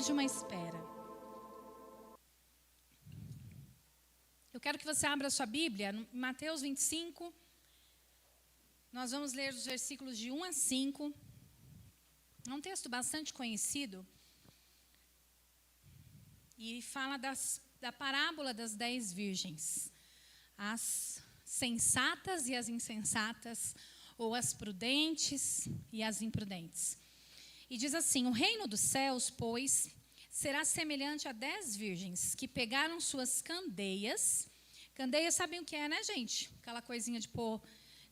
de uma espera. Eu quero que você abra a sua Bíblia, em Mateus 25. Nós vamos ler os versículos de 1 a 5. É um texto bastante conhecido. E fala da parábola das 10 virgens. As sensatas e as insensatas, ou as prudentes e as imprudentes. E diz assim: o reino dos céus, pois, será semelhante a 10 virgens que pegaram suas candeias. Candeias, sabem o que é, né, gente? Aquela coisinha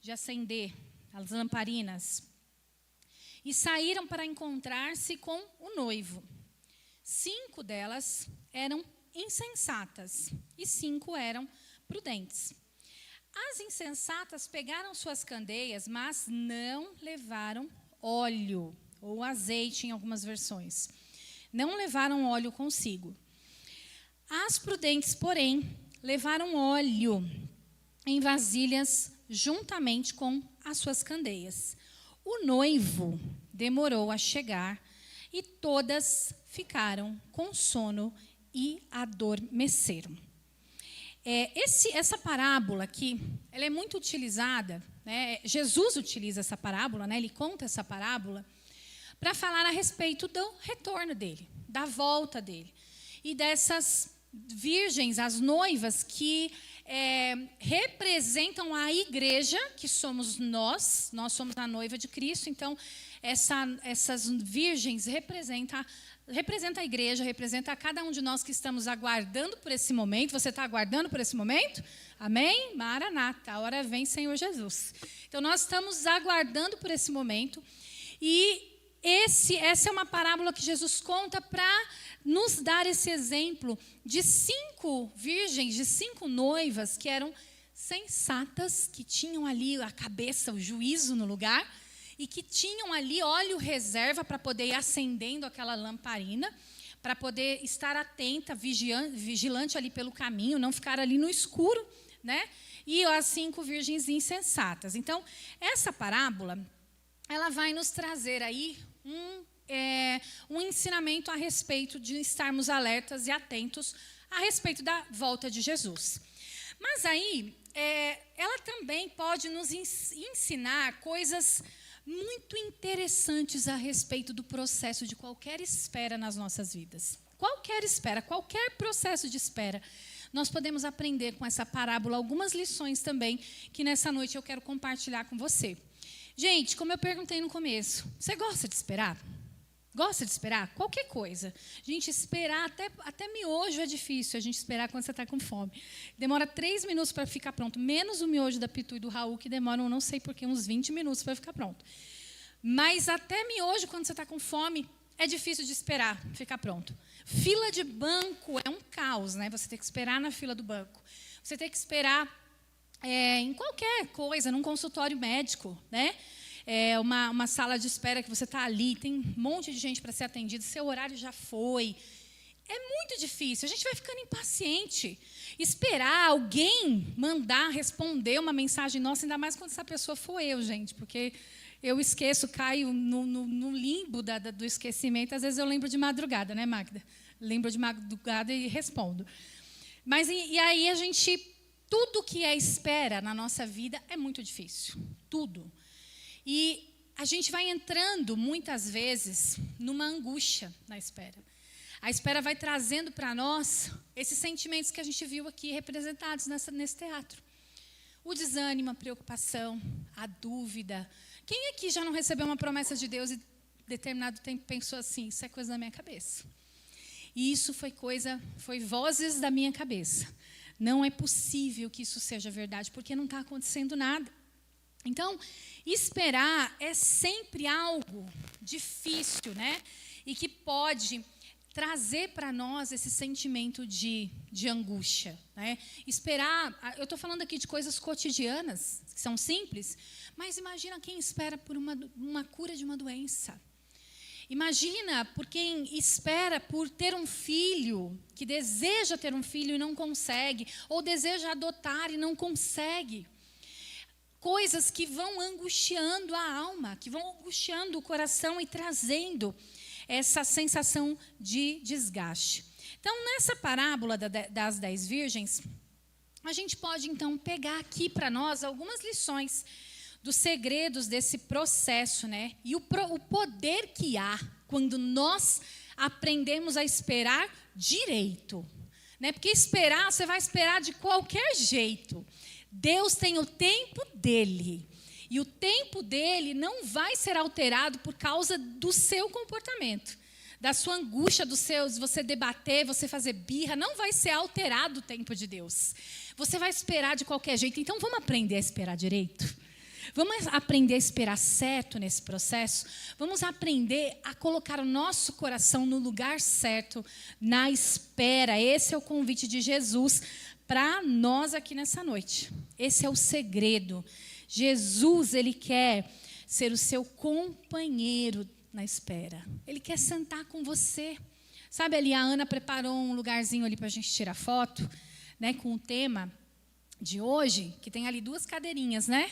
de acender, as lamparinas. E saíram para encontrar-se com o noivo. 5 delas eram insensatas e 5 eram prudentes. As insensatas pegaram suas candeias, mas não levaram óleo, ou azeite em algumas versões. Não levaram óleo consigo. As prudentes, porém, levaram óleo em vasilhas juntamente com as suas candeias. O noivo demorou a chegar e todas ficaram com sono e adormeceram. Essa parábola aqui, ela é muito utilizada, né? Jesus utiliza essa parábola, né? Ele conta essa parábola para falar a respeito do retorno dele, da volta dele. E dessas virgens, as noivas, que representam a igreja, que somos nós somos a noiva de Cristo. Então, essas virgens representam a igreja, representa a cada um de nós que estamos aguardando por esse momento. Você está aguardando por esse momento? Amém? Maranata, a hora vem, Senhor Jesus. Então, nós estamos aguardando por esse momento. E essa é uma parábola que Jesus conta para nos dar esse exemplo de 5 virgens, de 5 noivas que eram sensatas, que tinham ali a cabeça, o juízo no lugar, e que tinham ali óleo reserva para poder ir acendendo aquela lamparina, para poder estar atenta, vigilante ali pelo caminho, não ficar ali no escuro, né? E as 5 virgens insensatas. Então, essa parábola, ela vai nos trazer aí um ensinamento a respeito de estarmos alertas e atentos a respeito da volta de Jesus. Mas aí, ela também pode nos ensinar coisas muito interessantes a respeito do processo de qualquer espera nas nossas vidas. Qualquer espera, qualquer processo de espera. Nós podemos aprender com essa parábola algumas lições também, que nessa noite eu quero compartilhar com você. Gente, como eu perguntei no começo, você gosta de esperar? Gosta de esperar? Qualquer coisa. Gente, esperar, até miojo é difícil a gente esperar quando você está com fome. Demora 3 minutos para ficar pronto, menos o miojo da Pitu e do Raul, que demoram, não sei porquê, uns 20 minutos para ficar pronto. Mas até miojo, quando você está com fome, é difícil de esperar, ficar pronto. Fila de banco é um caos, né? Você tem que esperar na fila do banco. Você tem que esperar em qualquer coisa, num consultório médico, né? Uma sala de espera que você está ali, tem um monte de gente para ser atendido, seu horário já foi. É muito difícil, a gente vai ficando impaciente. Esperar alguém mandar responder uma mensagem nossa, ainda mais quando essa pessoa for eu, gente, porque eu esqueço, caio no limbo do esquecimento. Às vezes eu lembro de madrugada, né, Magda? Lembro de madrugada e respondo. Mas e aí tudo que é espera na nossa vida é muito difícil, tudo. E a gente vai entrando, muitas vezes, numa angústia na espera. A espera vai trazendo para nós esses sentimentos que a gente viu aqui representados nesse teatro. O desânimo, a preocupação, a dúvida. Quem aqui já não recebeu uma promessa de Deus e determinado tempo pensou assim, isso é coisa da minha cabeça? E isso foi vozes da minha cabeça. Não é possível que isso seja verdade, porque não está acontecendo nada. Então, esperar é sempre algo difícil, né? E que pode trazer para nós esse sentimento de angústia, né? Esperar, eu estou falando aqui de coisas cotidianas, que são simples, mas imagina quem espera por uma cura de uma doença. Imagina por quem espera por ter um filho, que deseja ter um filho e não consegue, ou deseja adotar e não consegue. Coisas que vão angustiando a alma, que vão angustiando o coração e trazendo essa sensação de desgaste. Então, nessa parábola das 10 virgens, a gente pode, então, pegar aqui para nós algumas lições dos segredos desse processo, né? E o poder que há quando nós aprendemos a esperar direito, né? Porque esperar, você vai esperar de qualquer jeito. Deus tem o tempo dele. E o tempo dele não vai ser alterado por causa do seu comportamento, da sua angústia, de você debater, você fazer birra. Não vai ser alterado o tempo de Deus. Você vai esperar de qualquer jeito. Então, vamos aprender a esperar direito? Vamos aprender a esperar certo nesse processo? Vamos aprender a colocar o nosso coração no lugar certo, na espera. Esse é o convite de Jesus para nós aqui nessa noite. Esse é o segredo. Jesus, ele quer ser o seu companheiro na espera. Ele quer sentar com você. Sabe ali, a Ana preparou um lugarzinho ali para a gente tirar foto, né, com o tema de hoje, que tem ali 2 cadeirinhas, né?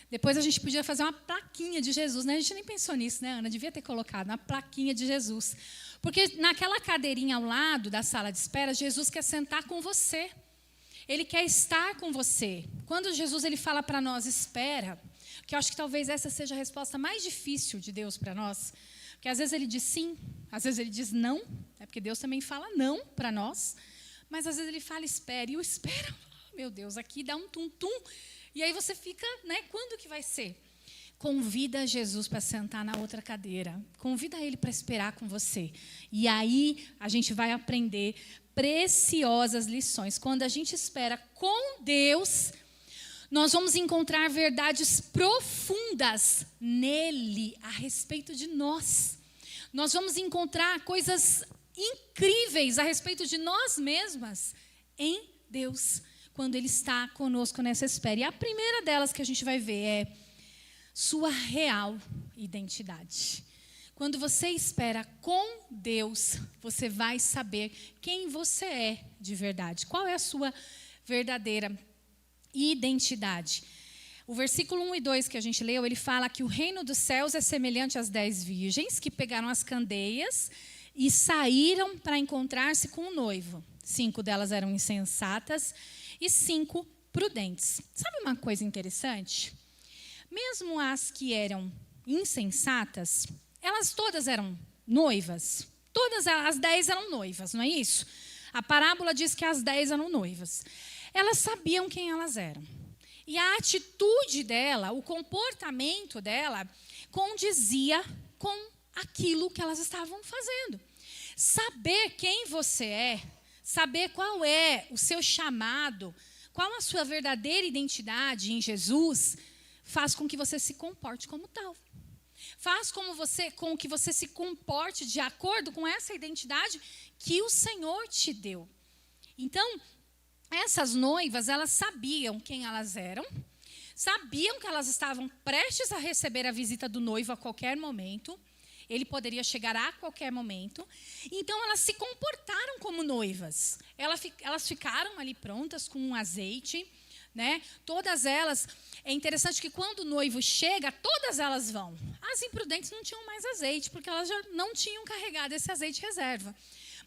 Depois a gente podia fazer uma plaquinha de Jesus, né? A gente nem pensou nisso, né, Ana? Devia ter colocado uma plaquinha de Jesus. Porque naquela cadeirinha ao lado da sala de espera, Jesus quer sentar com você. Ele quer estar com você. Quando Jesus ele fala para nós, espera, que eu acho que talvez essa seja a resposta mais difícil de Deus para nós. Porque às vezes ele diz sim, às vezes ele diz não, é porque Deus também fala não para nós. Mas às vezes ele fala espera, e o espera, meu Deus, aqui dá um tum-tum. E aí você fica, né, quando que vai ser? Convida Jesus para sentar na outra cadeira. Convida ele para esperar com você. E aí a gente vai aprender preciosas lições. Quando a gente espera com Deus, nós vamos encontrar verdades profundas nele a respeito de nós. Nós vamos encontrar coisas incríveis a respeito de nós mesmas em Deus, quando ele está conosco nessa espera. E a primeira delas que a gente vai ver é sua real identidade. Quando você espera com Deus, você vai saber quem você é de verdade. Qual é a sua verdadeira identidade? O versículo 1 e 2 que a gente leu, ele fala que o reino dos céus é semelhante às 10 virgens que pegaram as candeias e saíram para encontrar-se com o noivo. 5 delas eram insensatas e 5 prudentes. Sabe uma coisa interessante? Mesmo as que eram insensatas, elas todas eram noivas. Todas as 10 eram noivas, não é isso? A parábola diz que as 10 eram noivas. Elas sabiam quem elas eram. E a atitude dela, o comportamento dela, condizia com aquilo que elas estavam fazendo. Saber quem você é, saber qual é o seu chamado, qual a sua verdadeira identidade em Jesus, faz com que você se comporte como tal. Faz com que você se comporte de acordo com essa identidade que o Senhor te deu. Então, essas noivas, elas sabiam quem elas eram, sabiam que elas estavam prestes a receber a visita do noivo a qualquer momento. Ele poderia chegar a qualquer momento. Então, elas se comportaram como noivas. Elas ficaram ali prontas com um azeite, né? Todas elas, é interessante que quando o noivo chega, todas elas vão. As imprudentes não tinham mais azeite, porque elas já não tinham carregado esse azeite reserva.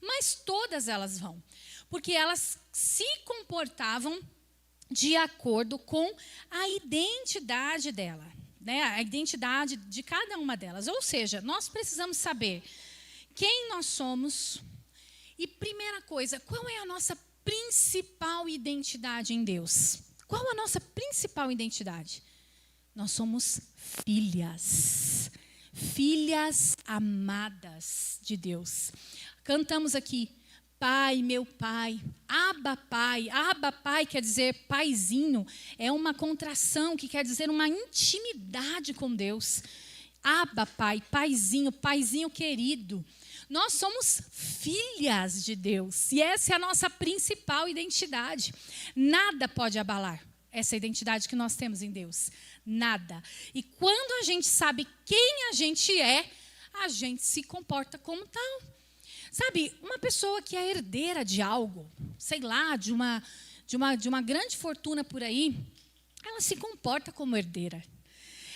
Mas todas elas vão, porque elas se comportavam de acordo com a identidade dela, né? A identidade de cada uma delas. Ou seja, nós precisamos saber quem nós somos e, primeira coisa, qual é a nossa principal identidade em Deus. Qual a nossa principal identidade? Nós somos filhas. Filhas amadas de Deus. Cantamos aqui, Pai, meu Pai, Abba Pai. Abba Pai quer dizer paizinho. É uma contração que quer dizer uma intimidade com Deus. Abba Pai, paizinho, paizinho querido. Nós somos filhas de Deus e essa é a nossa principal identidade. Nada pode abalar essa identidade que nós temos em Deus. Nada. E quando a gente sabe quem a gente é, a gente se comporta como tal. Sabe, uma pessoa que é herdeira de algo, sei lá, de uma grande fortuna por aí, ela se comporta como herdeira.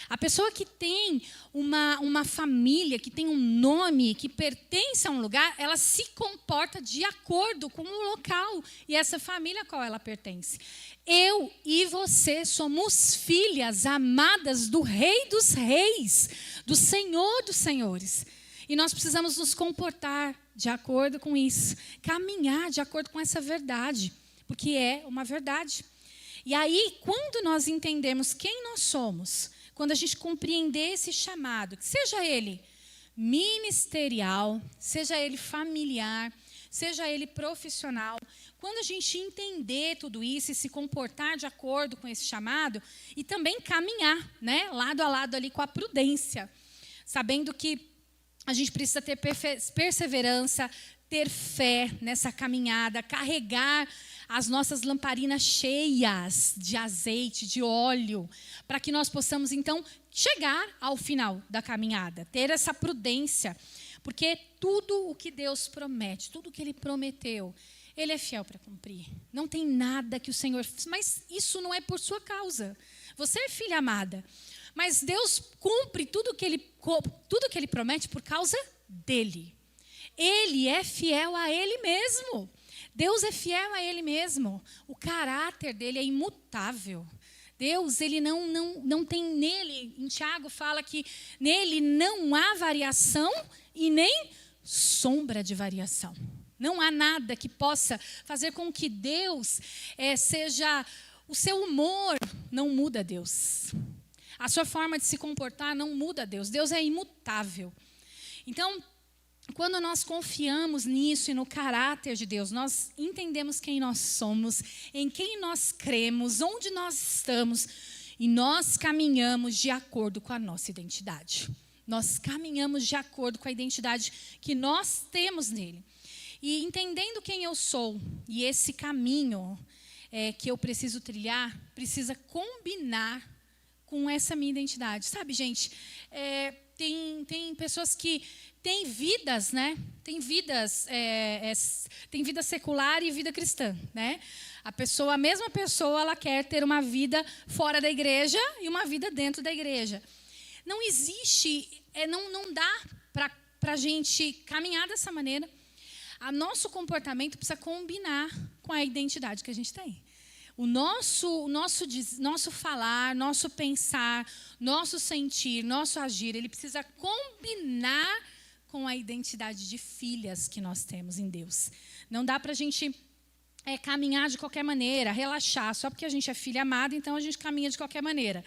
A pessoa que tem uma família, que tem um nome, que pertence a um lugar, ela se comporta de acordo com o local e essa família a qual ela pertence. Eu e você somos filhas amadas do Rei dos Reis, do Senhor dos Senhores. E nós precisamos nos comportar de acordo com isso, caminhar de acordo com essa verdade, porque é uma verdade. E aí, quando nós entendemos quem nós somos, quando a gente compreender esse chamado, seja ele ministerial, seja ele familiar, seja ele profissional, quando a gente entender tudo isso e se comportar de acordo com esse chamado, e também caminhar, né, lado a lado ali com a prudência, sabendo que a gente precisa ter perseverança, ter fé nessa caminhada, carregar as nossas lamparinas cheias de azeite, de óleo, para que nós possamos, então, chegar ao final da caminhada, ter essa prudência, porque tudo o que Deus promete, tudo o que Ele prometeu, Ele é fiel para cumprir. Não tem nada que o Senhor... Mas isso não é por sua causa. Você é filha amada. Mas Deus cumpre tudo que Ele promete por causa dEle. Ele é fiel a Ele mesmo. Deus é fiel a Ele mesmo. O caráter dEle é imutável. Deus, Ele não tem nele, em Tiago fala que nele não há variação e nem sombra de variação. Não há nada que possa fazer com que Deus seja... O seu humor não muda Deus. A sua forma de se comportar não muda Deus. Deus é imutável. Então, quando nós confiamos nisso e no caráter de Deus, nós entendemos quem nós somos, em quem nós cremos, onde nós estamos, e nós caminhamos de acordo com a nossa identidade. Nós caminhamos de acordo com a identidade que nós temos nele. E entendendo quem eu sou, e esse caminho que eu preciso trilhar, precisa combinar com essa minha identidade. Sabe, gente, tem pessoas que têm vidas, né? Tem vida secular e vida cristã, né? A mesma pessoa, ela quer ter uma vida fora da igreja e uma vida dentro da igreja. Não existe, não dá para a gente caminhar dessa maneira. O nosso comportamento precisa combinar com a identidade que a gente tem. O nosso falar, nosso pensar, nosso sentir, nosso agir, ele precisa combinar com a identidade de filhas que nós temos em Deus. Não dá para a gente caminhar de qualquer maneira, relaxar, só porque a gente é filha amada, então a gente caminha de qualquer maneira.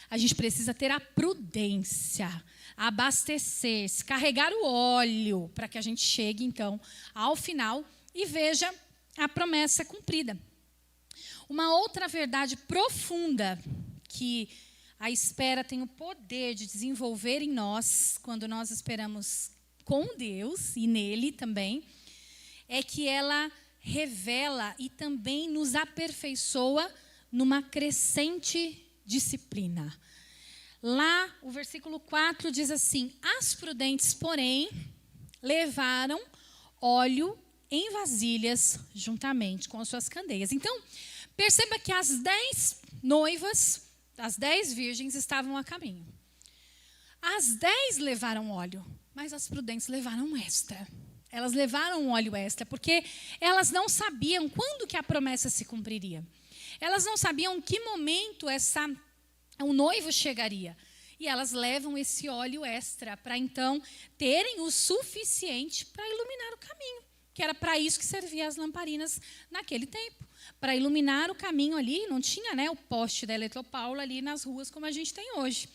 A gente precisa ter a prudência, abastecer-se, carregar o óleo, para que a gente chegue, então, ao final e veja a promessa cumprida. Uma outra verdade profunda que a espera tem o poder de desenvolver em nós, quando nós esperamos com Deus e nele também, é que ela revela e também nos aperfeiçoa numa crescente disciplina. Lá, o versículo 4 diz assim: as prudentes, porém, levaram óleo em vasilhas juntamente com as suas candeias. Então, perceba que as 10 noivas, as 10 virgens estavam a caminho. As 10 levaram óleo, mas as prudentes levaram extra. Elas levaram um óleo extra, porque elas não sabiam quando que a promessa se cumpriria. Elas não sabiam em que momento o noivo chegaria. E elas levam esse óleo extra para, então, terem o suficiente para iluminar o caminho. Que era para isso que serviam as lamparinas naquele tempo. Para iluminar o caminho ali, não tinha, né, o poste da Eletropaula ali nas ruas como a gente tem hoje.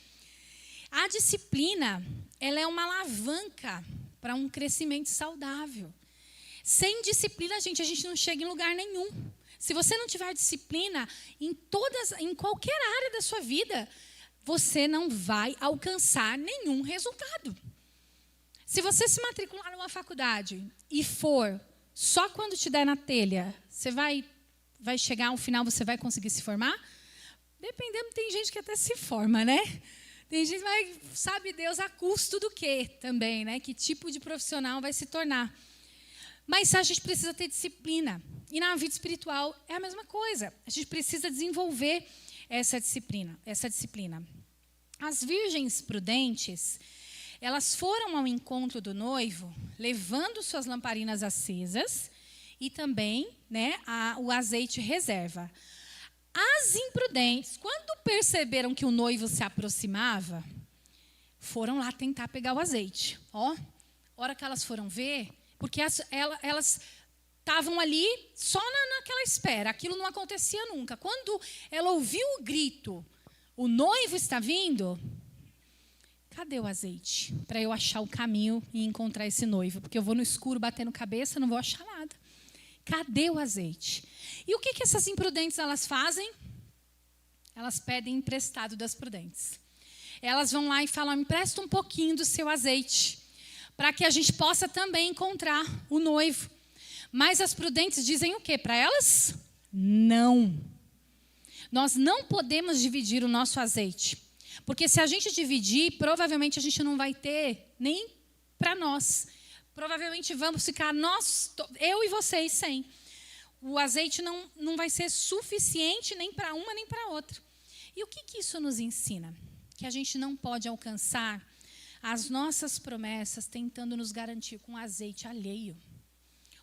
A disciplina, ela é uma alavanca para um crescimento saudável. Sem disciplina, a gente não chega em lugar nenhum. Se você não tiver disciplina em qualquer área da sua vida, você não vai alcançar nenhum resultado. Se você se matricular numa faculdade e for só quando te der na telha, você vai chegar ao final, você vai conseguir se formar? Dependendo, tem gente que até se forma, né? Tem gente que sabe Deus a custo do quê também, né? Que tipo de profissional vai se tornar. Mas a gente precisa ter disciplina. E na vida espiritual é a mesma coisa. A gente precisa desenvolver essa disciplina. As virgens prudentes, elas foram ao encontro do noivo, levando suas lamparinas acesas e também, né, o azeite reserva. As imprudentes, quando perceberam que o noivo se aproximava, foram lá tentar pegar o azeite. Ó, hora que elas foram ver, porque elas estavam ali só naquela espera, aquilo não acontecia nunca. Quando ela ouviu o grito, o noivo está vindo, cadê o azeite? Para eu achar o caminho e encontrar esse noivo, porque eu vou no escuro batendo cabeça, não vou achar nada. Cadê o azeite? E o que essas imprudentes elas fazem? Elas pedem emprestado das prudentes. Elas vão lá e falam, empresta um pouquinho do seu azeite, para que a gente possa também encontrar o noivo. Mas as prudentes dizem o quê para elas? Não. Nós não podemos dividir o nosso azeite. Porque se a gente dividir, provavelmente a gente não vai ter nem para nós. Provavelmente vamos ficar eu e vocês sem. O azeite não vai ser suficiente nem para uma nem para outra. E o que isso nos ensina? Que a gente não pode alcançar as nossas promessas tentando nos garantir com azeite alheio,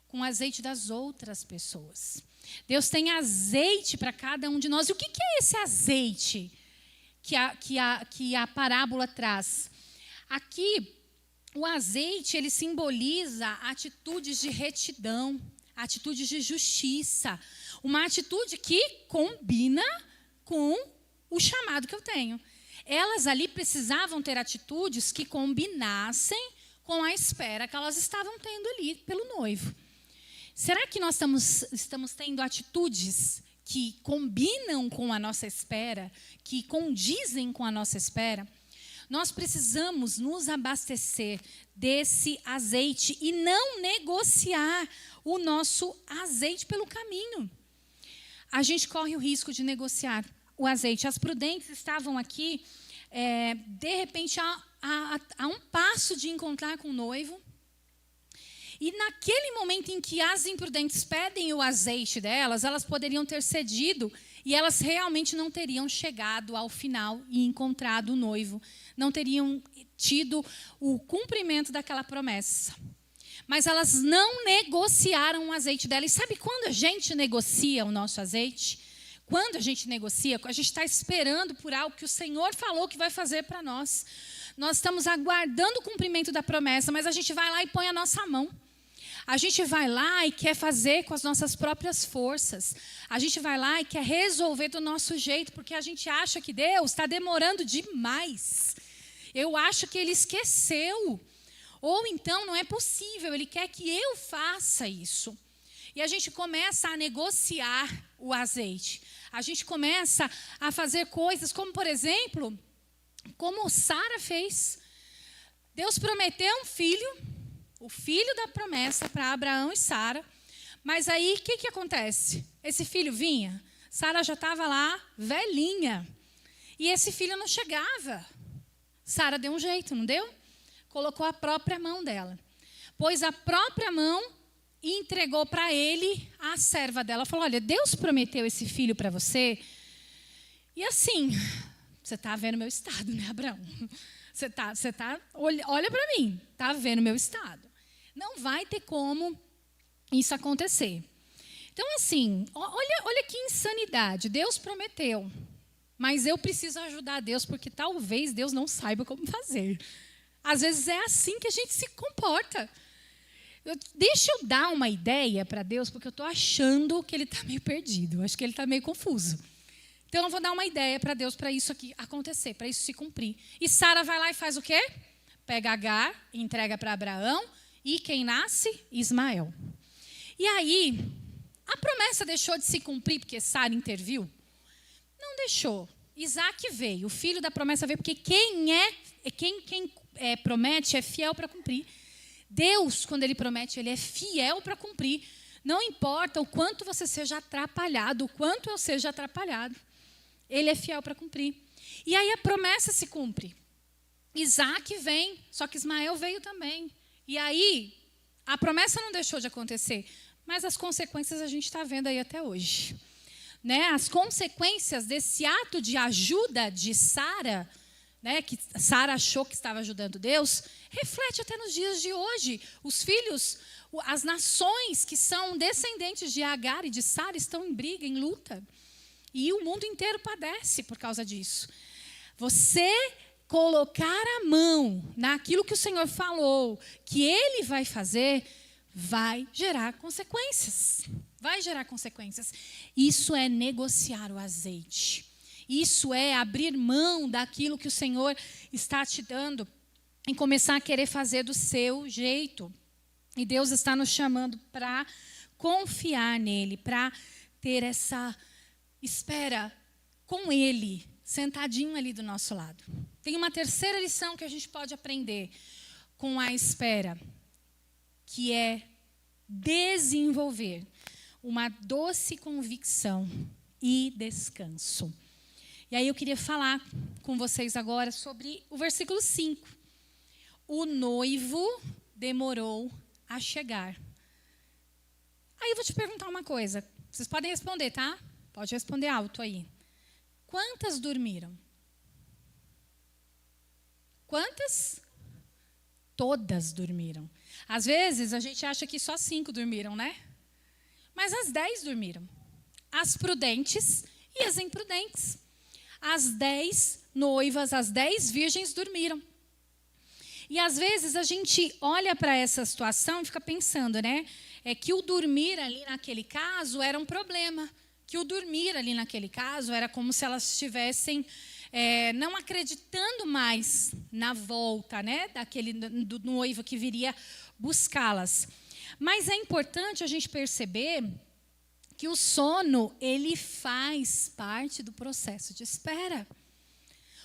com azeite das outras pessoas. Deus tem azeite para cada um de nós. E o que é esse azeite que a parábola traz? Aqui, o azeite, ele simboliza atitudes de retidão, atitudes de justiça, uma atitude que combina com o chamado que eu tenho. Elas ali precisavam ter atitudes que combinassem com a espera que elas estavam tendo ali pelo noivo. Será que nós estamos tendo atitudes que combinam com a nossa espera, que condizem com a nossa espera? Nós precisamos nos abastecer desse azeite e não negociar o nosso azeite pelo caminho. A gente corre o risco de negociar o azeite. As prudentes estavam aqui, de repente, a um passo de encontrar com o noivo. E naquele momento em que as imprudentes pedem o azeite delas, elas poderiam ter cedido e elas realmente não teriam chegado ao final e encontrado o noivo. Não teriam tido o cumprimento daquela promessa. Mas elas não negociaram o azeite dela. E sabe quando a gente negocia o nosso azeite? Quando a gente negocia, a gente está esperando por algo que o Senhor falou que vai fazer para nós. Nós estamos aguardando o cumprimento da promessa, mas a gente vai lá e põe a nossa mão. A gente vai lá e quer fazer com as nossas próprias forças. A gente vai lá e quer resolver do nosso jeito, porque a gente acha que Deus está demorando demais. Eu acho que Ele esqueceu. Ou então não é possível, Ele quer que eu faça isso. E a gente começa a negociar o azeite. A gente começa a fazer coisas como, por exemplo, como Sara fez. Deus prometeu um filho, o filho da promessa para Abraão e Sara. Mas aí, o que acontece? Esse filho vinha, Sara já estava lá, velhinha. E esse filho não chegava. Sara deu um jeito, não deu? Colocou a própria mão dela. Pôs a própria mão e entregou para ele a serva dela. Falou, olha, Deus prometeu esse filho para você. E assim, você está vendo meu estado, né, Abraão? Olha para mim, está vendo meu estado. Não vai ter como isso acontecer. Então, assim, olha que insanidade. Deus prometeu, mas eu preciso ajudar Deus, porque talvez Deus não saiba como fazer. Às vezes é assim que a gente se comporta. Deixa eu dar uma ideia para Deus, porque eu estou achando que Ele está meio perdido. Acho que Ele está meio confuso. Então, eu vou dar uma ideia para Deus, para isso aqui acontecer, para isso se cumprir. E Sara vai lá e faz o quê? Pega Agar, entrega para Abraão, e quem nasce? Ismael. E aí, a promessa deixou de se cumprir porque Sara interviu? Não deixou. Isaac veio, o filho da promessa veio, porque quem promete é fiel para cumprir. Deus, quando Ele promete, Ele é fiel para cumprir. Não importa o quanto você seja atrapalhado, o quanto eu seja atrapalhado. Ele é fiel para cumprir. E aí a promessa se cumpre. Isaac vem, só que Ismael veio também. E aí, a promessa não deixou de acontecer, mas as consequências a gente está vendo aí até hoje. Né? As consequências desse ato de ajuda de Sara né, que Sara achou que estava ajudando Deus, reflete até nos dias de hoje. Os filhos, as nações que são descendentes de Agar e de Sara estão em briga, em luta. E o mundo inteiro padece por causa disso. Você colocar a mão naquilo que o Senhor falou, que Ele vai fazer, vai gerar consequências. Vai gerar consequências. Isso é negociar o azeite. Isso é abrir mão daquilo que o Senhor está te dando e começar a querer fazer do seu jeito. E Deus está nos chamando para confiar nele, para ter essa espera com Ele, sentadinho ali do nosso lado. Tem uma terceira lição que a gente pode aprender com a espera, que é desenvolver uma doce convicção e descanso. E aí eu queria falar com vocês agora sobre o versículo 5. O noivo demorou a chegar. Aí eu vou te perguntar uma coisa. Vocês podem responder, tá? Pode responder alto aí. Quantas dormiram? Quantas? Todas dormiram. Às vezes a gente acha que só 5 dormiram, né? Mas as 10 dormiram. As prudentes e as imprudentes. As 10 noivas, as 10 virgens dormiram. E às vezes a gente olha para essa situação e fica pensando, né? É que o dormir ali naquele caso era um problema. Que o dormir ali naquele caso era como se elas estivessem não acreditando mais na volta, né? Do noivo que viria buscá-las. Mas é importante a gente perceber que o sono, ele faz parte do processo de espera.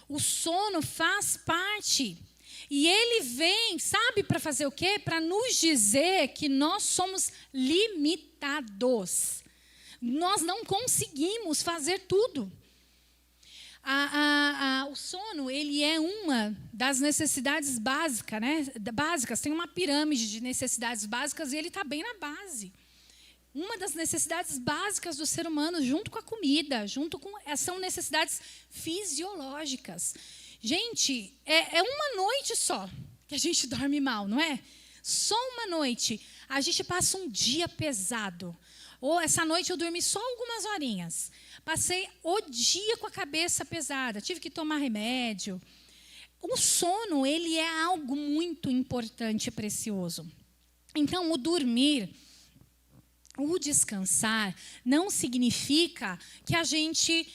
O sono faz parte. E ele vem, sabe, para fazer o quê? Para nos dizer que nós somos limitados. Nós não conseguimos fazer tudo. O sono, ele é uma das necessidades básicas, né? Básicas. Tem uma pirâmide de necessidades básicas e ele está bem na base. Uma das necessidades básicas do ser humano, junto com a comida, são necessidades fisiológicas. Gente, é uma noite só que a gente dorme mal, não é? Só uma noite. A gente passa um dia pesado. Ou essa noite eu dormi só algumas horinhas. Passei o dia com a cabeça pesada. Tive que tomar remédio. O sono, ele é algo muito importante e precioso. Então, o dormir, o descansar, não significa que a gente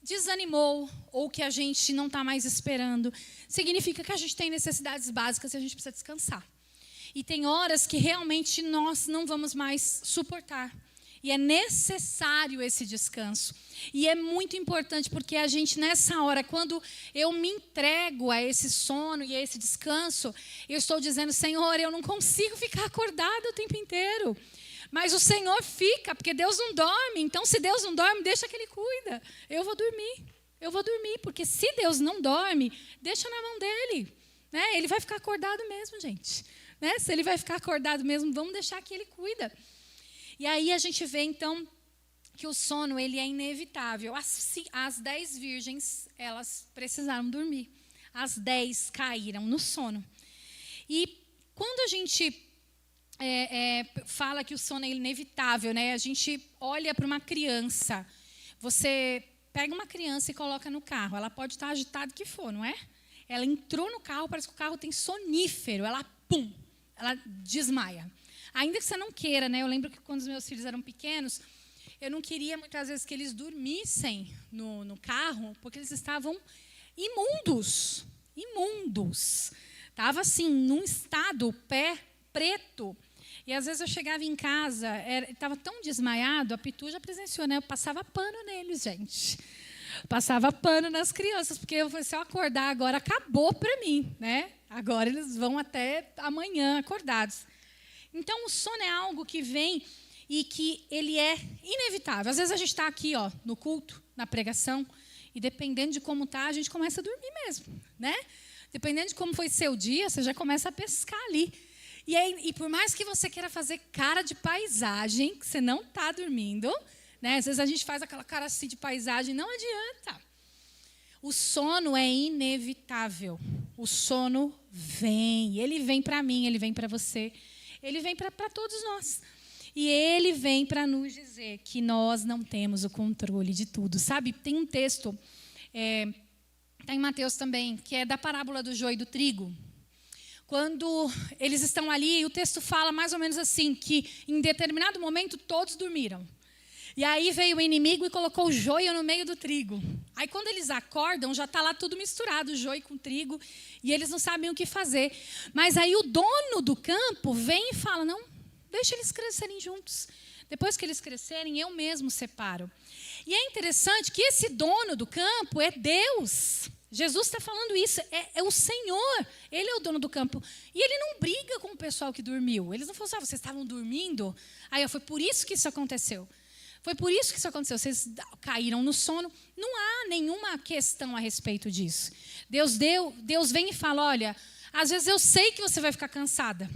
desanimou ou que a gente não está mais esperando. Significa que a gente tem necessidades básicas e a gente precisa descansar. E tem horas que realmente nós não vamos mais suportar. E é necessário esse descanso. E é muito importante porque a gente, nessa hora, quando eu me entrego a esse sono e a esse descanso, eu estou dizendo, Senhor, eu não consigo ficar acordada o tempo inteiro. Mas o Senhor fica, porque Deus não dorme. Então, se Deus não dorme, deixa que Ele cuida. Eu vou dormir, porque se Deus não dorme, deixa na mão dEle. Né? Ele vai ficar acordado mesmo, gente. Né? Se Ele vai ficar acordado mesmo, vamos deixar que Ele cuida. E aí a gente vê, então, que o sono, ele é inevitável. As 10 virgens, elas precisaram dormir. As 10 caíram no sono. E quando a gente fala que o sono é inevitável, né? A gente olha para uma criança. Você pega uma criança e coloca no carro. Ela pode estar agitada que for, não é? Ela entrou no carro, parece que o carro tem sonífero. Ela desmaia. Ainda que você não queira, né? Eu lembro que quando os meus filhos eram pequenos, eu não queria muitas vezes que eles dormissem no carro, porque eles estavam imundos. Estava assim, num estado, pé preto. E às vezes eu chegava em casa, estava tão desmaiado, a Pitu já presenciou, né? Eu passava pano neles, gente. Passava pano nas crianças, porque eu falei, se eu acordar agora, acabou para mim, né? Agora eles vão até amanhã acordados. Então, o sono é algo que vem e que ele é inevitável. Às vezes a gente está aqui, ó, no culto, na pregação, e dependendo de como está, a gente começa a dormir mesmo, né? Dependendo de como foi seu dia, você já começa a pescar ali. E por mais que você queira fazer cara de paisagem, que você não está dormindo, né? Às vezes a gente faz aquela cara assim de paisagem, não adianta. O sono é inevitável. O sono vem. Ele vem para mim, ele vem para você. Ele vem para todos nós. E ele vem para nos dizer que nós não temos o controle de tudo. Sabe, tem um texto, está em Mateus também, que é da parábola do joio e do trigo. Quando eles estão ali, o texto fala mais ou menos assim, que em determinado momento todos dormiram. E aí veio o inimigo e colocou o joio no meio do trigo. Aí quando eles acordam, já está lá tudo misturado, o joio com o trigo, e eles não sabem o que fazer. Mas aí o dono do campo vem e fala, não, deixa eles crescerem juntos. Depois que eles crescerem, eu mesmo separo. E é interessante que esse dono do campo é Deus. Jesus está falando isso, é o Senhor, Ele é o dono do campo. E Ele não briga com o pessoal que dormiu. Eles não falam assim, vocês estavam dormindo? Aí foi por isso que isso aconteceu. Foi por isso que isso aconteceu. Vocês caíram no sono. Não há nenhuma questão a respeito disso. Deus vem e fala, olha, às vezes eu sei que você vai ficar cansada.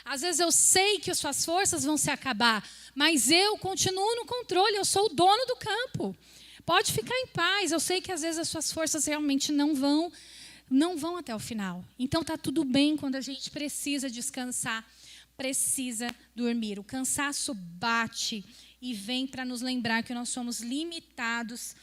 Às vezes eu sei que as suas forças vão se acabar. Mas eu continuo no controle, eu sou o dono do campo. Pode ficar em paz. Eu sei que às vezes as suas forças realmente não vão até o final. Então está tudo bem quando a gente precisa descansar, precisa dormir. O cansaço bate e vem para nos lembrar que nós somos limitados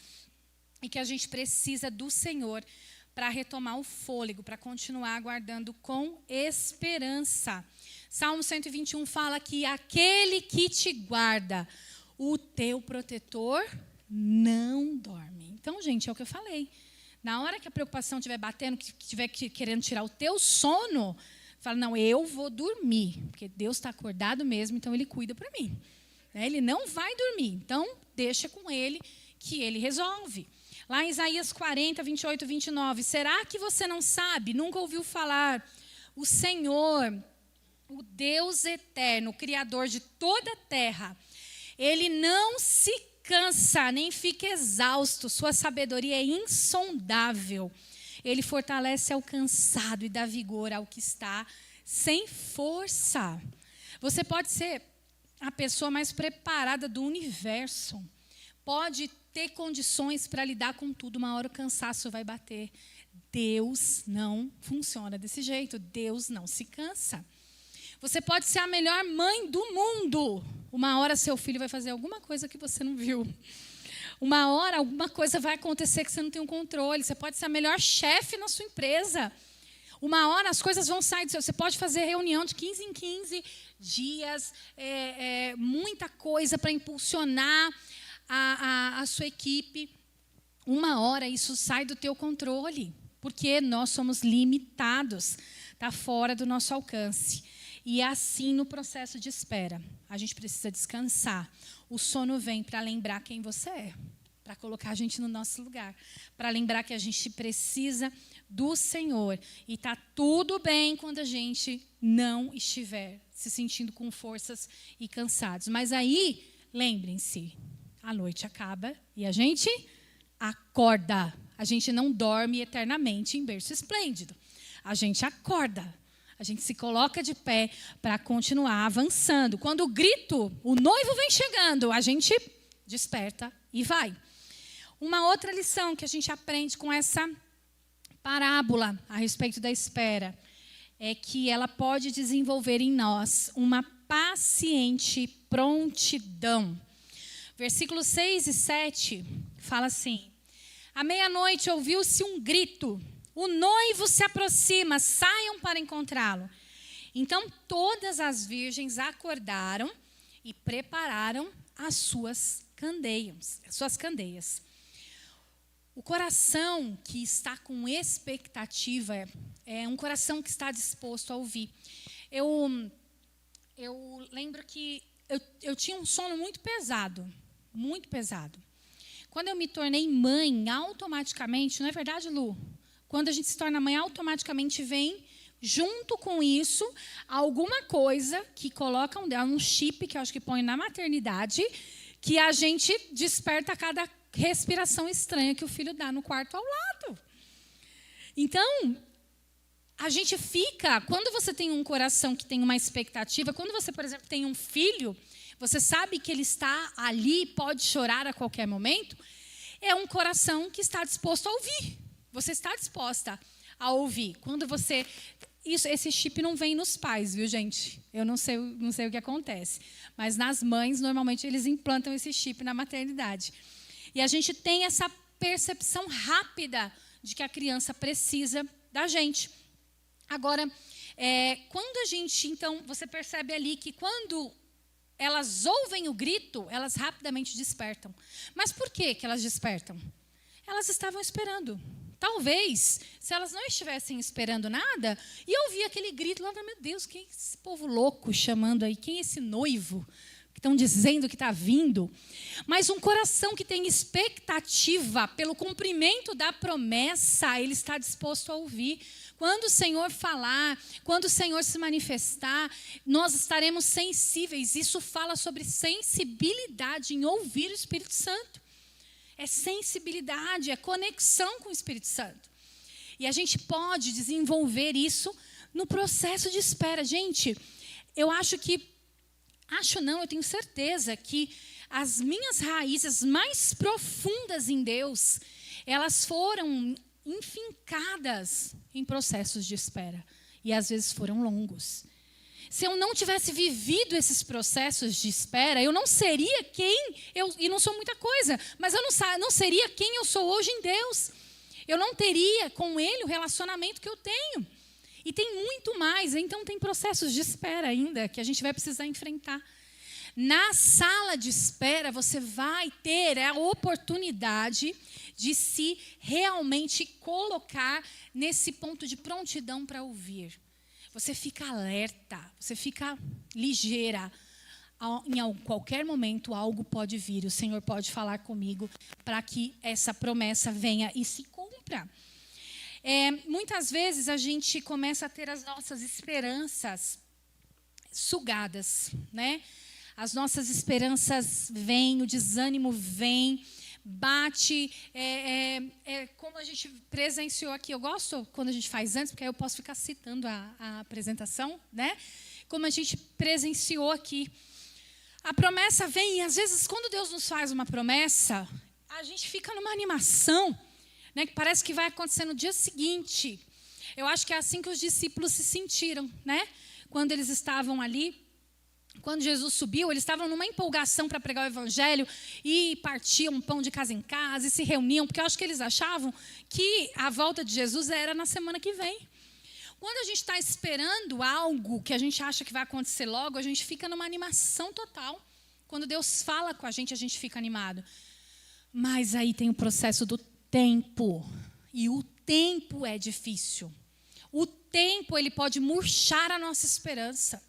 e que a gente precisa do Senhor para retomar o fôlego, para continuar aguardando com esperança. Salmo 121 fala que aquele que te guarda, o teu protetor, não dorme. Então, gente, é o que eu falei. Na hora que a preocupação estiver batendo, que estiver querendo tirar o teu sono, fala, não, eu vou dormir, porque Deus está acordado mesmo, então Ele cuida para mim. Ele não vai dormir, então deixa com Ele que Ele resolve. Lá em Isaías 40, 28, 29, será que você não sabe, nunca ouviu falar, o Senhor, o Deus eterno, o Criador de toda a terra, Ele não se cansa, nem fica exausto, sua sabedoria é insondável. Ele fortalece ao cansado e dá vigor ao que está sem força. Você pode ser a pessoa mais preparada do universo. Pode ter condições para lidar com tudo, uma hora o cansaço vai bater. Deus não funciona desse jeito, Deus não se cansa. Você pode ser a melhor mãe do mundo. Uma hora seu filho vai fazer alguma coisa que você não viu. Uma hora alguma coisa vai acontecer que você não tem um controle. Você pode ser a melhor chefe na sua empresa. Uma hora as coisas vão sair do seu. Você pode fazer reunião de 15 em 15 dias, muita coisa para impulsionar a sua equipe. Uma hora isso sai do teu controle, porque nós somos limitados, está fora do nosso alcance. E é assim no processo de espera. A gente precisa descansar. O sono vem para lembrar quem você é, para colocar a gente no nosso lugar, para lembrar que a gente precisa do Senhor. E está tudo bem quando a gente não estiver se sentindo com forças e cansados. Mas aí, lembrem-se, a noite acaba e a gente acorda. A gente não dorme eternamente em berço esplêndido. A gente acorda. A gente se coloca de pé para continuar avançando. Quando o grito, o noivo vem chegando, a gente desperta e vai. Uma outra lição que a gente aprende com essa parábola a respeito da espera é que ela pode desenvolver em nós uma paciente prontidão. Versículos 6 e 7 fala assim: à meia-noite ouviu-se um grito. O noivo se aproxima, saiam para encontrá-lo. Então todas as virgens acordaram e prepararam as suas candeias. O coração que está com expectativa é um coração que está disposto a ouvir. Eu lembro que eu tinha um sono muito pesado, muito pesado. Quando eu me tornei mãe, automaticamente, não é verdade, Lu? Quando a gente se torna mãe, automaticamente vem, junto com isso, alguma coisa que coloca um chip, que eu acho que põe na maternidade, que a gente desperta a cada respiração estranha que o filho dá no quarto ao lado. Então, a gente fica, quando você tem um coração que tem uma expectativa, quando você, por exemplo, tem um filho, você sabe que ele está ali, pode chorar a qualquer momento, é um coração que está disposto a ouvir. Você está disposta a ouvir. Quando você... esse chip não vem nos pais, viu, gente? Eu não sei o que acontece. Mas nas mães, normalmente, eles implantam esse chip na maternidade. E a gente tem essa percepção rápida de que a criança precisa da gente. Agora, quando a gente, então, você percebe ali que quando elas ouvem o grito, elas rapidamente despertam. Mas por que elas despertam? Elas estavam esperando. Talvez, se elas não estivessem esperando nada, e eu ouvia aquele grito lá, meu Deus, quem é esse povo louco chamando aí? Quem é esse noivo que estão dizendo que está vindo? Mas um coração que tem expectativa pelo cumprimento da promessa, ele está disposto a ouvir. Quando o Senhor falar, quando o Senhor se manifestar, nós estaremos sensíveis. Isso fala sobre sensibilidade em ouvir o Espírito Santo. É sensibilidade, é conexão com o Espírito Santo. E a gente pode desenvolver isso no processo de espera. Gente, eu tenho certeza que as minhas raízes mais profundas em Deus, elas foram enfincadas em processos de espera. E às vezes foram longos. Se eu não tivesse vivido esses processos de espera, eu não seria e não sou muita coisa, mas eu não seria quem eu sou hoje em Deus. Eu não teria com Ele o relacionamento que eu tenho. E tem muito mais, então tem processos de espera ainda que a gente vai precisar enfrentar. Na sala de espera, você vai ter a oportunidade de se realmente colocar nesse ponto de prontidão para ouvir. Você fica alerta, você fica ligeira. Em qualquer momento algo pode vir, o Senhor pode falar comigo para que essa promessa venha e se cumpra. Muitas vezes a gente começa a ter as nossas esperanças sugadas, né? As nossas esperanças vêm, o desânimo vem, bate, como a gente presenciou aqui. Eu gosto quando a gente faz antes, porque aí eu posso ficar citando a apresentação, né? Como a gente presenciou aqui. A promessa vem, e às vezes, quando Deus nos faz uma promessa, a gente fica numa animação, né, que parece que vai acontecer no dia seguinte. Eu acho que é assim que os discípulos se sentiram, né? Quando eles estavam ali. Quando Jesus subiu, eles estavam numa empolgação para pregar o evangelho e partiam pão de casa em casa e se reuniam, porque eu acho que eles achavam que a volta de Jesus era na semana que vem. Quando a gente está esperando algo que a gente acha que vai acontecer logo, a gente fica numa animação total. Quando Deus fala com a gente fica animado. Mas aí tem o processo do tempo. E o tempo é difícil. O tempo, ele pode murchar a nossa esperança.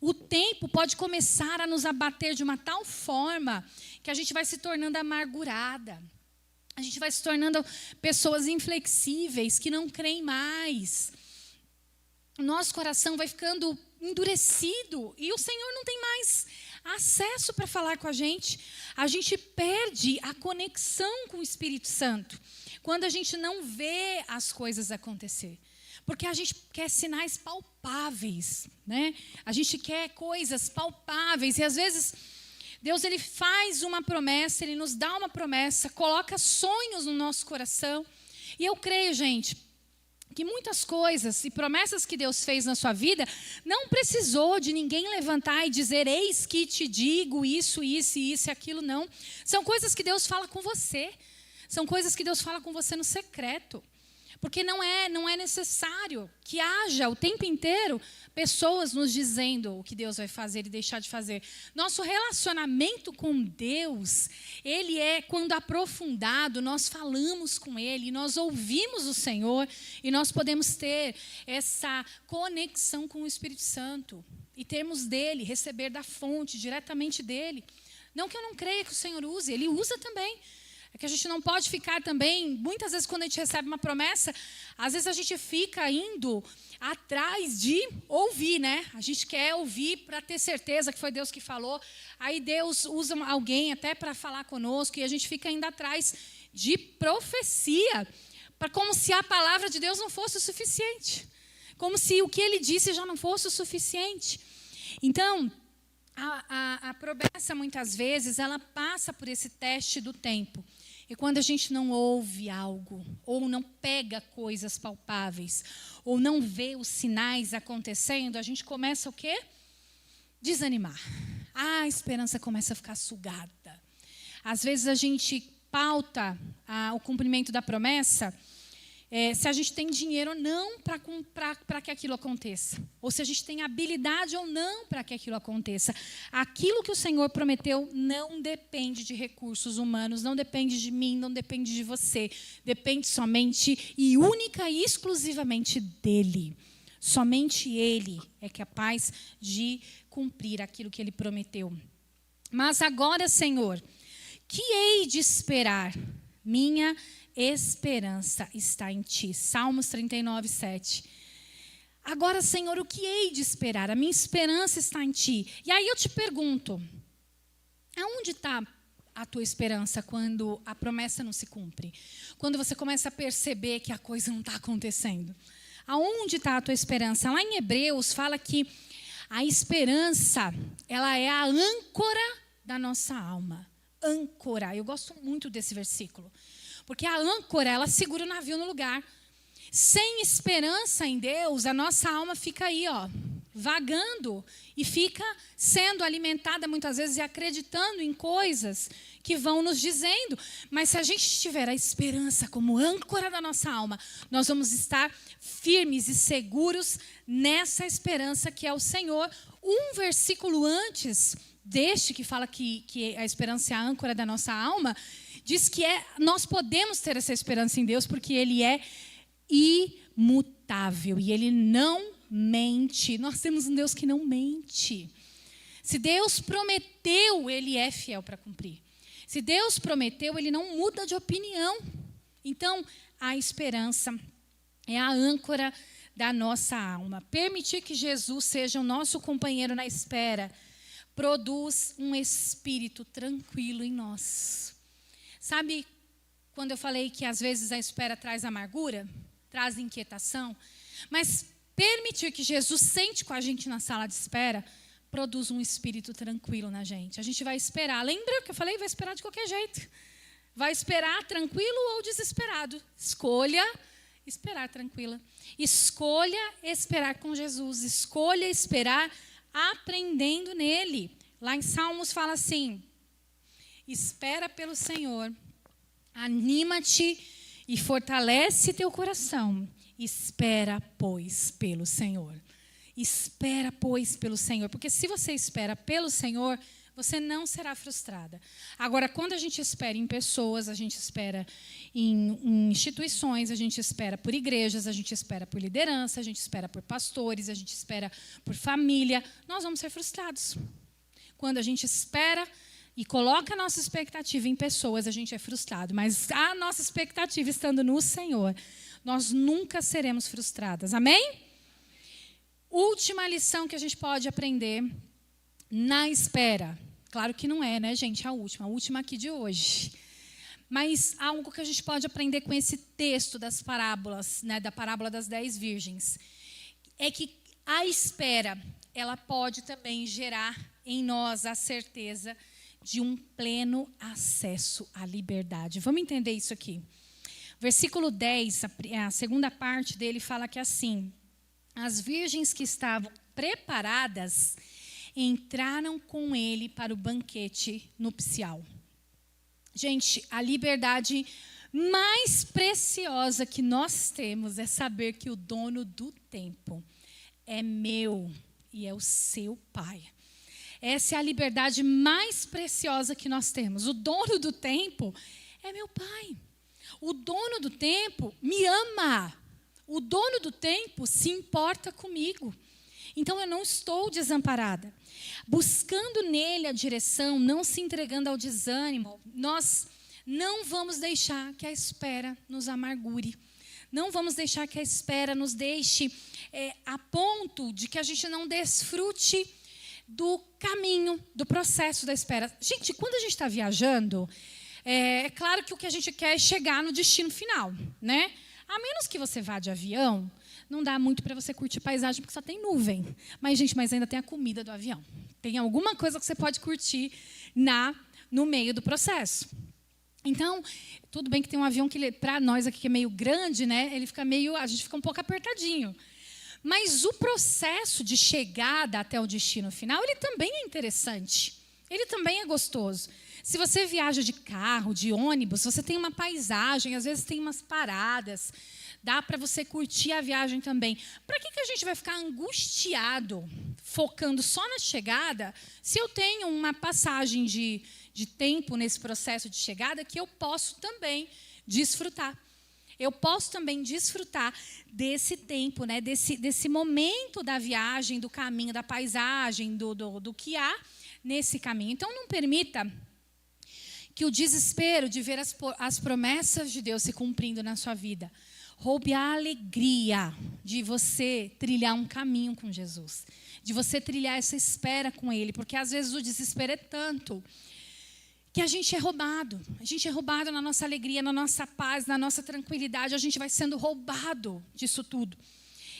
O tempo pode começar a nos abater de uma tal forma que a gente vai se tornando amargurada. A gente vai se tornando pessoas inflexíveis, que não creem mais. Nosso coração vai ficando endurecido e o Senhor não tem mais acesso para falar com a gente. A gente perde a conexão com o Espírito Santo quando a gente não vê as coisas acontecer. Porque a gente quer sinais palpáveis, né? A gente quer coisas palpáveis. E às vezes, Deus ele faz uma promessa, Ele nos dá uma promessa, coloca sonhos no nosso coração. E eu creio, gente, que muitas coisas e promessas que Deus fez na sua vida, não precisou de ninguém levantar e dizer, eis que te digo isso, isso e isso e aquilo, não. São coisas que Deus fala com você. São coisas que Deus fala com você no secreto. Porque não é necessário que haja o tempo inteiro pessoas nos dizendo o que Deus vai fazer e deixar de fazer. Nosso relacionamento com Deus, ele é, quando aprofundado, nós falamos com Ele, nós ouvimos o Senhor e nós podemos ter essa conexão com o Espírito Santo e termos dele, receber da fonte, diretamente dele. Não que eu não creia que o Senhor use, Ele usa também. É que a gente não pode ficar também, muitas vezes quando a gente recebe uma promessa, às vezes a gente fica indo atrás de ouvir, né? A gente quer ouvir para ter certeza que foi Deus que falou. Aí Deus usa alguém até para falar conosco e a gente fica indo atrás de profecia, como se a palavra de Deus não fosse o suficiente. Como se o que Ele disse já não fosse o suficiente. Então, a promessa, muitas vezes, ela passa por esse teste do tempo. E quando a gente não ouve algo, ou não pega coisas palpáveis, ou não vê os sinais acontecendo, a gente começa o quê? Desanimar. A esperança começa a ficar sugada. Às vezes a gente pauta o cumprimento da promessa se a gente tem dinheiro ou não para que aquilo aconteça. Ou se a gente tem habilidade ou não para que aquilo aconteça. Aquilo que o Senhor prometeu não depende de recursos humanos, não depende de mim, não depende de você. Depende somente e única e exclusivamente dEle. Somente Ele é capaz de cumprir aquilo que Ele prometeu. Mas agora, Senhor, que hei de esperar? Minha esperança está em Ti. Salmos 39, 7. Agora, Senhor, o que hei de esperar? A minha esperança está em Ti. E aí eu te pergunto, aonde está a tua esperança quando a promessa não se cumpre? Quando você começa a perceber que a coisa não está acontecendo? Aonde está a tua esperança? Lá em Hebreus fala que a esperança, ela é a âncora da nossa alma. Âncora. Eu gosto muito desse versículo. Porque a âncora, ela segura o navio no lugar. Sem esperança em Deus, a nossa alma fica aí, vagando. E fica sendo alimentada muitas vezes e acreditando em coisas que vão nos dizendo. Mas se a gente tiver a esperança como âncora da nossa alma, nós vamos estar firmes e seguros nessa esperança que é o Senhor. Um versículo antes deste, que fala que a esperança é a âncora da nossa alma, diz que nós podemos ter essa esperança em Deus porque Ele é imutável e Ele não mente. Nós temos um Deus que não mente. Se Deus prometeu, Ele é fiel para cumprir. Se Deus prometeu, Ele não muda de opinião. Então, a esperança é a âncora da nossa alma. Permitir que Jesus seja o nosso companheiro na espera produz um espírito tranquilo em nós. Sabe quando eu falei que às vezes a espera traz amargura, traz inquietação? Mas permitir que Jesus sente com a gente na sala de espera produz um espírito tranquilo na gente. A gente vai esperar. Lembra que eu falei? Vai esperar de qualquer jeito. Vai esperar tranquilo ou desesperado. Escolha esperar tranquila. Escolha esperar com Jesus. Escolha esperar aprendendo nele. Lá em Salmos fala assim: espera pelo Senhor, anima-te e fortalece teu coração. Espera, pois, pelo Senhor. Espera, pois, pelo Senhor. Porque se você espera pelo Senhor, você não será frustrada. Agora, quando a gente espera em pessoas, a gente espera em instituições, a gente espera por igrejas, a gente espera por liderança, a gente espera por pastores, a gente espera por família, nós vamos ser frustrados. Quando a gente espera e coloca a nossa expectativa em pessoas, a gente é frustrado. Mas a nossa expectativa estando no Senhor, nós nunca seremos frustradas. Amém? Última lição que a gente pode aprender na espera. Claro que não é, né, gente, a última aqui de hoje. Mas algo que a gente pode aprender com esse texto das parábolas, né, da parábola das 10 virgens, é que a espera, ela pode também gerar em nós a certeza de um pleno acesso à liberdade. Vamos entender isso aqui. Versículo 10, a segunda parte dele fala que assim: as virgens que estavam preparadas entraram com ele para o banquete nupcial. Gente, a liberdade mais preciosa que nós temos é saber que o dono do tempo é meu e é o seu Pai. Essa é a liberdade mais preciosa que nós temos. O dono do tempo é meu Pai. O dono do tempo me ama. O dono do tempo se importa comigo. Então eu não estou desamparada. Buscando nele a direção, não se entregando ao desânimo, nós não vamos deixar que a espera nos amargure. Não vamos deixar que a espera nos deixe a ponto de que a gente não desfrute do caminho, do processo da espera. Gente, quando a gente está viajando, é claro que o que a gente quer é chegar no destino final, né? A menos que você vá de avião, não dá muito para você curtir paisagem, porque só tem nuvem. Mas, gente, ainda tem a comida do avião. Tem alguma coisa que você pode curtir no meio do processo. Então, tudo bem que tem um avião que, para nós aqui, que é meio grande, né? A gente fica um pouco apertadinho. Mas o processo de chegada até o destino final, ele também é interessante. Ele também é gostoso. Se você viaja de carro, de ônibus, você tem uma paisagem, às vezes tem umas paradas, dá para você curtir a viagem também. Para que a gente vai ficar angustiado, focando só na chegada, se eu tenho uma passagem de tempo nesse processo de chegada que eu posso também desfrutar? Eu posso também desfrutar desse tempo, né? desse momento da viagem, do caminho, da paisagem, do que há nesse caminho. Então, não permita que o desespero de ver as promessas de Deus se cumprindo na sua vida roube a alegria de você trilhar um caminho com Jesus, de você trilhar essa espera com Ele, porque às vezes o desespero é tanto que a gente é roubado. A gente é roubado na nossa alegria, na nossa paz, na nossa tranquilidade. A gente vai sendo roubado disso tudo.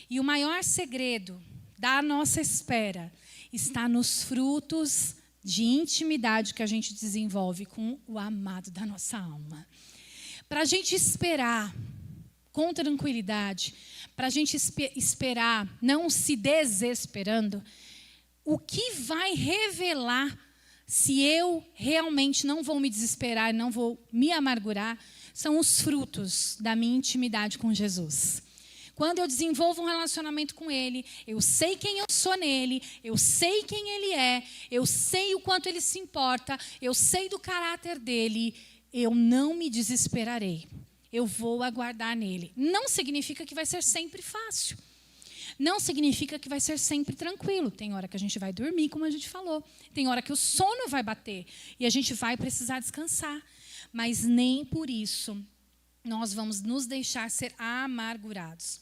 E o maior segredo da nossa espera está nos frutos de intimidade que a gente desenvolve com o amado da nossa alma. Para a gente esperar com tranquilidade, para a gente esperar não se desesperando, o que vai revelar se eu realmente não vou me desesperar, não vou me amargurar, são os frutos da minha intimidade com Jesus. Quando eu desenvolvo um relacionamento com Ele, eu sei quem eu sou nele, eu sei quem Ele é, eu sei o quanto Ele se importa, eu sei do caráter dEle, eu não me desesperarei. Eu vou aguardar nele. Não significa que vai ser sempre fácil. Não significa que vai ser sempre tranquilo. Tem hora que a gente vai dormir, como a gente falou. Tem hora que o sono vai bater e a gente vai precisar descansar. Mas nem por isso nós vamos nos deixar ser amargurados.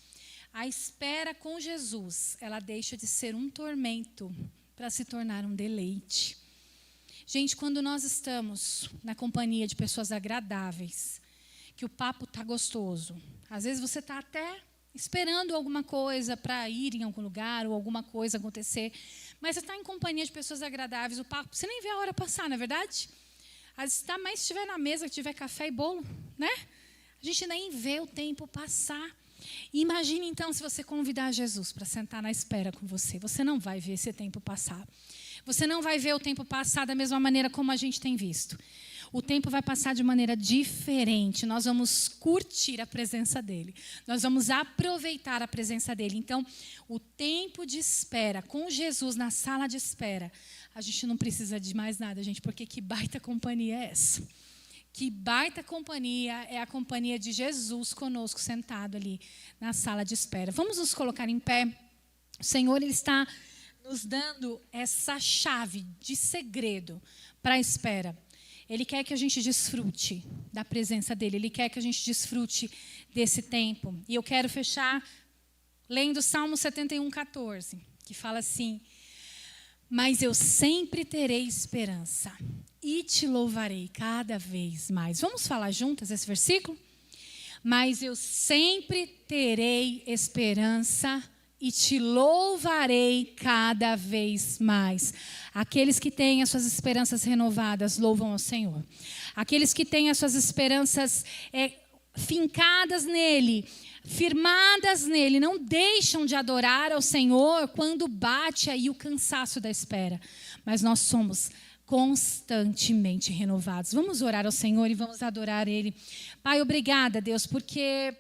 A espera com Jesus, ela deixa de ser um tormento para se tornar um deleite. Gente, quando nós estamos na companhia de pessoas agradáveis, que o papo está gostoso, às vezes você está até esperando alguma coisa para ir em algum lugar ou alguma coisa acontecer, mas você está em companhia de pessoas agradáveis, o papo, você nem vê a hora passar, não é verdade? Às vezes está mais se estiver na mesa, que tiver café e bolo, né? A gente nem vê o tempo passar. Imagine então se você convidar Jesus para sentar na espera com você, você não vai ver esse tempo passar. Você não vai ver o tempo passar da mesma maneira como a gente tem visto. O tempo vai passar de maneira diferente. Nós vamos curtir a presença dEle. Nós vamos aproveitar a presença dEle. Então, o tempo de espera com Jesus na sala de espera, a gente não precisa de mais nada, gente, porque que baita companhia é essa? Que baita companhia é a companhia de Jesus conosco, sentado ali na sala de espera. Vamos nos colocar em pé. O Senhor, Ele está nos dando essa chave de segredo para a espera. Ele quer que a gente desfrute da presença dEle. Ele quer que a gente desfrute desse tempo. E eu quero fechar lendo Salmo 71:14, que fala assim: mas eu sempre terei esperança e te louvarei cada vez mais. Vamos falar juntas esse versículo? Mas eu sempre terei esperança e te louvarei cada vez mais. Aqueles que têm as suas esperanças renovadas, louvam ao Senhor. Aqueles que têm as suas esperanças fincadas nele, firmadas nele, não deixam de adorar ao Senhor quando bate aí o cansaço da espera. Mas nós somos constantemente renovados. Vamos orar ao Senhor e vamos adorar Ele. Pai, obrigada, Deus, porque